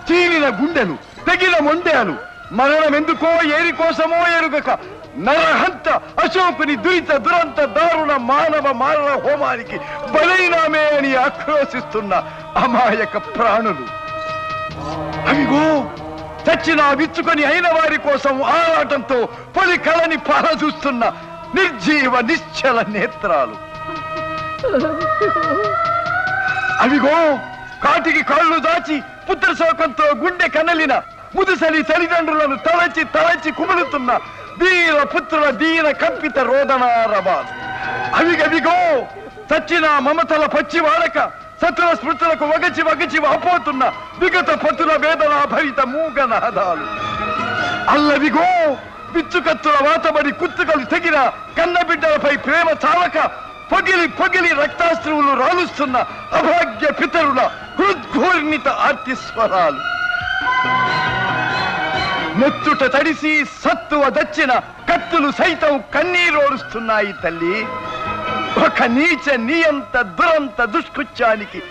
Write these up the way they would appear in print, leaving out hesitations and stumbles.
చీలిన గుండెలు, తెగిన మొండెలు, మరణమెందుకో ఏరి కోసమో ఎరుగక నరహంత అశోకుని దురంత దారుణ మానవ మారణ హోమానికి బలైనామే అని ఆక్రోశిస్తున్న అమాయక ప్రాణులు. అవిగో చచ్చిన విచ్చుకొని అయిన వారి కోసం ఆరాటంతో పొలి కళని పారచూస్తున్న నిర్జీవ నిశ్చల నేత్రాలు. అవిగో కాటికి కాళ్ళు దాచి పుత్రశోకంతో గుండె కనలిన ముదుసలి తల్లిదండ్రులను తలచి తలచి కుములుతున్న వీర పుత్రుల దీన కంపిత రోదనారవాలు. అవిగవిగో చచ్చిన మమతల పచ్చి వాడక సతుల స్మృతులకు వగచి వగచి వాపోతున్న విగత పతుల వేదన భరిత మూగనాదాలు. అల్లవిగో పిచ్చుకత్తుల వాతబడి కుత్తుకలు తెగిన కన్నబిడ్డలపై ప్రేమ చాలక పగిలి పగిలి రక్తాస్త్రువులు రాలుస్తున్న అభాగ్య పితరుల హృద్ఘూర్ణిత ఆర్తిస్వరాలు. నెత్తుట తడిసి సత్తువ దచ్చిన కత్తులు సైతం కన్నీరోరుస్తున్నాయి తల్లి. ఒక నీచ నియంత దురంత దుష్కృత్యానికి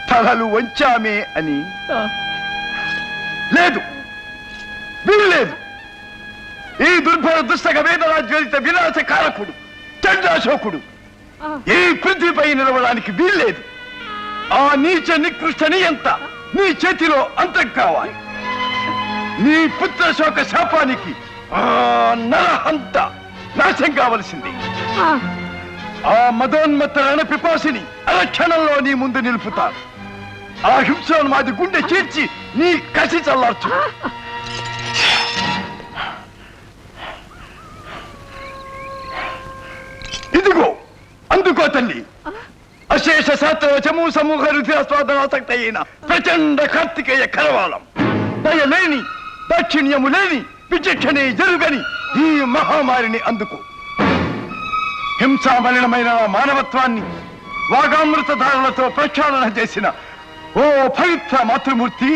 తలలు వంచామే అని. లేదు, వీల్లేదు. ఈ దుర్భర దుస్తక వేదనా జ్వలిత వినాశ కారకుడు చండాశోకుడు ఈ పృథ్వీపై నిలవడానికి వీల్లేదు. ఆ నీచ నికృష్ట నియంత నీ చేతిలో అంతం కావాలి. నీ పుత్రశోక శాపానికి ఆ నరహంత నాశం కావలసింది. ఆ మదోన్మత్త రణ పిపాసిని అరక్షణంలో నీ ముందు నిలుపుతాను. ఆ హింసోన్మాది గుండె చీర్చి నీ కసి చల్లార్చు. ఇదిగో అందుకో తల్లి, అశేష శాస్త్ర చమూ సమూహ రుధిరాస్వాదనాసక్త అయిన ప్రచండ కార్తికేయ కరవాళం. దయలేని దాక్షిణ్యము లేని విచక్షణే జరుగని ఈ మహామారిని అందుకో. హింసామలినమైన మానవత్వాన్ని వాగామృత ధారణతో ప్రక్షాళన చేసిన ఓ పవిత్ర మాతృమూర్తి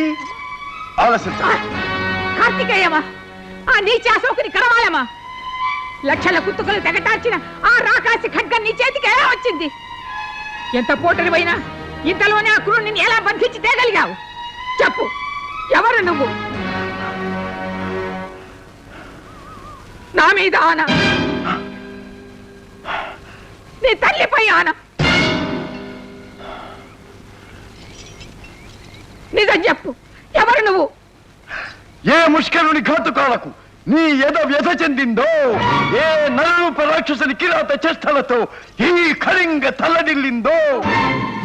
ఆలసించ. కార్తికేయమా, ఆ నీచాశోకుని కరవాలమా, లక్షల కుత్తుకలు తెగటార్చిన ఆ రాకాసి ఖడ్గం నీ చేతికి ఎలా వచ్చింది? ఎంత పోటరివైనా ఇంతలోనే ఆ క్రూరుని ఎలా బంధించి తేగలిగావు? చెప్పు, ఎవరు నువ్వు? నా మీద ఆన, నీ తల్లిపై ఆన. నిజం చెప్పు, ఎవరు నువ్వు? ఏ ముష్కరుని ఘాతుకాలకు నీ ఎద వ్యధ చెందిందో, ఏ నరరూప రాక్షసుని కిరాత చేష్టలతో ఈ కళింగ తల్లడిల్లిందో,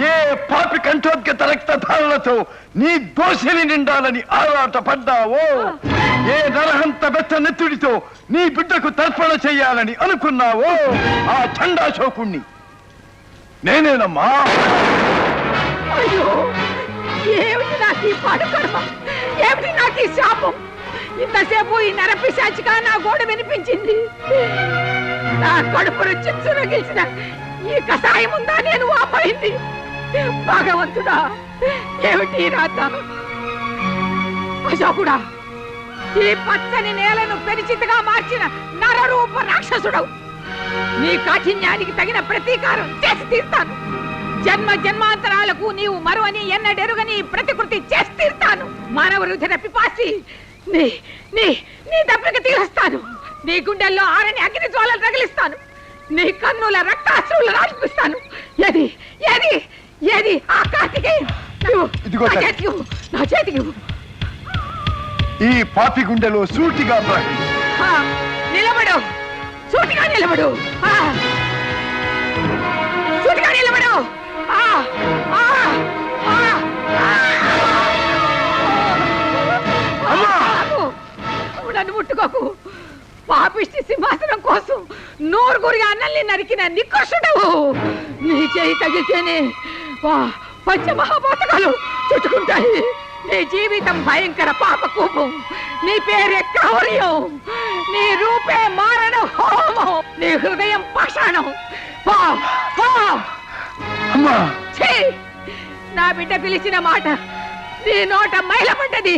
ఏ పాపి కంఠోద్గత రక్తధారణతో నీ దోషిని నిండాలని ఆరాట పడ్డావో, ఏ నరహంత బెత్త నెత్తుడితో నీ బిడ్డకు తర్పణ చెయ్యాలని అనుకున్నావో, ఆ చండాశోకుణ్ణి నేనేనమ్మా. అయ్యో, ఏమిటి నాకు ఈ పాడు కర్మ, ఏమిటి నాకు ఈ శాపం? ఇంతసేపు ఈ నరపిశాచిగా నా గోడ వినిపించింది. నా కడుపును చిచ్చున గెలిచిన ఈ కషాయం ఉందా నేను వాపోయింది? భగవంతుడా, ఏమిటి రాత? అశోకుడా, ఈ పచ్చని నేలను పెరిచితగా మార్చిన నరరూప రాక్షసుడవు. నీ కాఠిన్యానికి తగిన ప్రతీకారం చేసి తీర్తాను. జన్మ జన్మాంతరాలకు నీవు మరువని ఎన్నడెరుగని ప్రతికృతి చేసి తీర్తాను. మానవ రుధిర పిపాసి, నీ నీ నీ దెబ్బకి తీరుస్తాను. నీ గుండెల్లో ఆరని అగ్ని జ్వాలలు తగిలిస్తాను. నీ కన్నుల రక్తాశ్రువులు రాల్పిస్తాను. ఏది ఏది ఏది ఆ కార్తికేయ? నా చేతికి ఈ పాపి గుండెలో సూటిగా నిలబడు, సూటిగా నిలబడు, సూటిగా నిలబడు. నన్ను ముట్టుకోకు. పాపిష్టి సింహాసనం కోసం నూరుగురిగా అన్నల్ని నరికిన నికృష్టుడవు. నీ చేయి తగిలితేనే పంచమహాపాతకాలు చుట్టుకుంటాయి. నీ జీవితం భయంకర పాప కూపం. నీ పేరే క్రౌర్యం. నీ రూపే మారణ హోమం. నీ హృదయం పాషాణం. నా బిడ్డ పిలిచిన మాట నీ నోట మైలపడ్డది.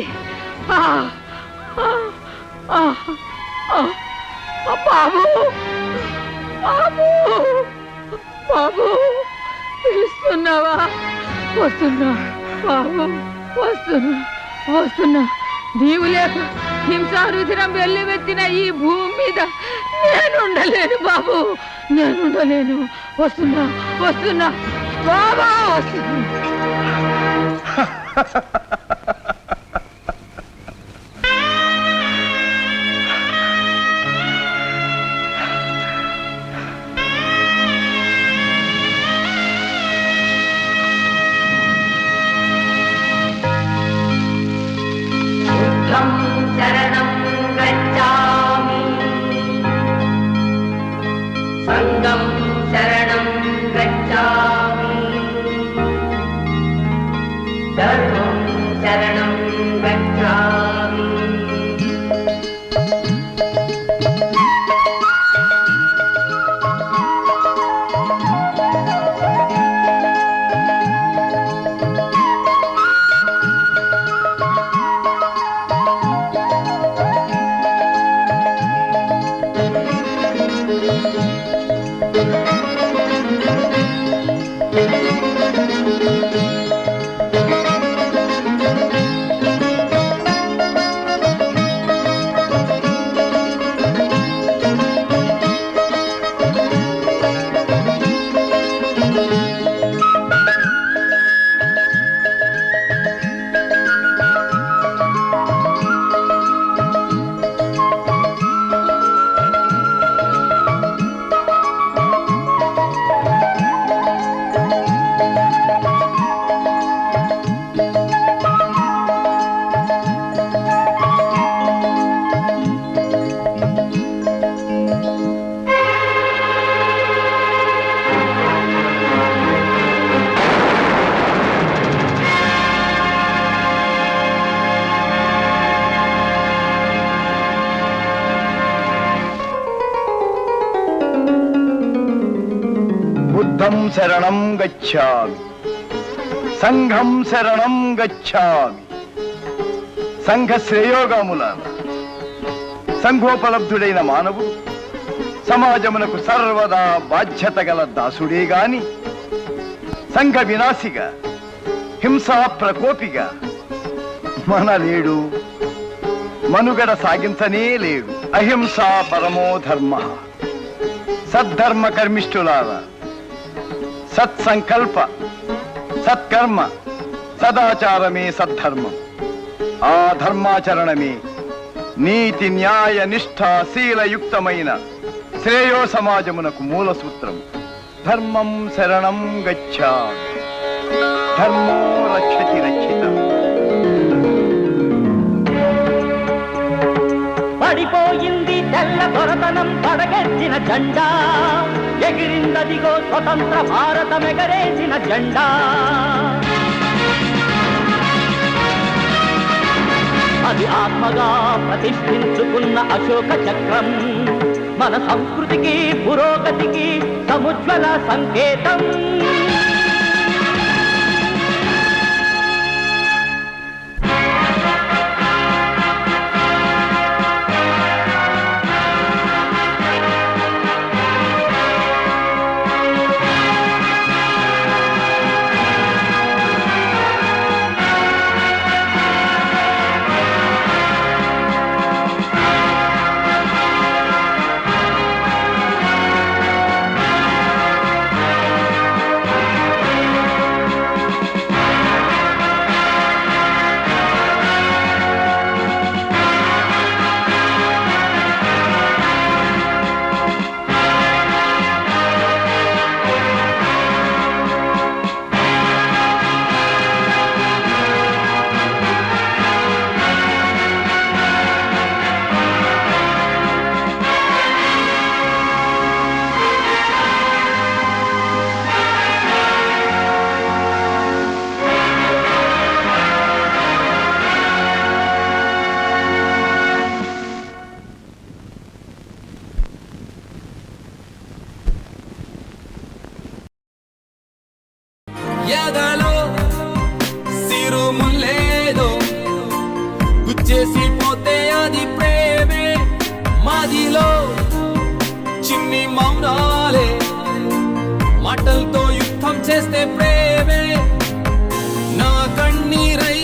బాబు, బాబు, బాబు, పిలుస్తున్నావా? వస్తున్నా బాబు. వస్తున్నా వస్తున్నా నీవు లేక హింసారుధిరం వెల్లువెత్తిన ఈ భూమి మీద నేనుండలేను బాబు, నేనుండలేను. వస్తున్నా వస్తున్నా బాబా వస్తున్నా. శరణం గచ్ఛామి సంఘం శరణం గచ్ఛామి ధర్మం శరణం గచ్ఛామి. బుద్ధం శరణం గచ్ఛామి, సంఘం శరణం గచ్ఛామి. సంఘ శ్రేయోగాములాన సంఘోపలబ్ధుడైన మానవుడు సమాజమునకు సర్వదా బాధ్యత గల దాసుడే గాని సంఘ వినాశిగా హింసా ప్రకోపిగా మనలేడు, మనుగడ సాగించనే లేడు. అహింసా పరమో ధర్మ. సద్ధర్మ కర్మిష్ఠులారా, సత్సంకల్ప సత్కర్మ సదాచారమే సద్ధర్మం. ఆ ధర్మాచరణమే నీతి న్యాయ నిష్ఠా శీలయుక్తమైన శ్రేయో సమాజమునకు మూల సూత్రం. ధర్మం శరణం గచ్ఛామి, ధర్మో రక్షతి రక్షితం. పడిపోయింది తెల్ల దొరతనం పడగెత్తిన జెండా, ఎగిరిందదిగో స్వతంత్ర భారతమెగరేసిన జెండా. అది ఆత్మగా ప్రతిష్ఠించుకున్న అశోక చక్రం, మన సంస్కృతికి పురోగతికి సముజ్వల సంకేతం. ఎదలో సిరుములేదో గుచ్చేసి పోతే అది ప్రేమే, మాదిలో చిన్ని మౌనాలే మాటలతో యుద్ధం చేస్తే ప్రేమే. నా కన్నీరై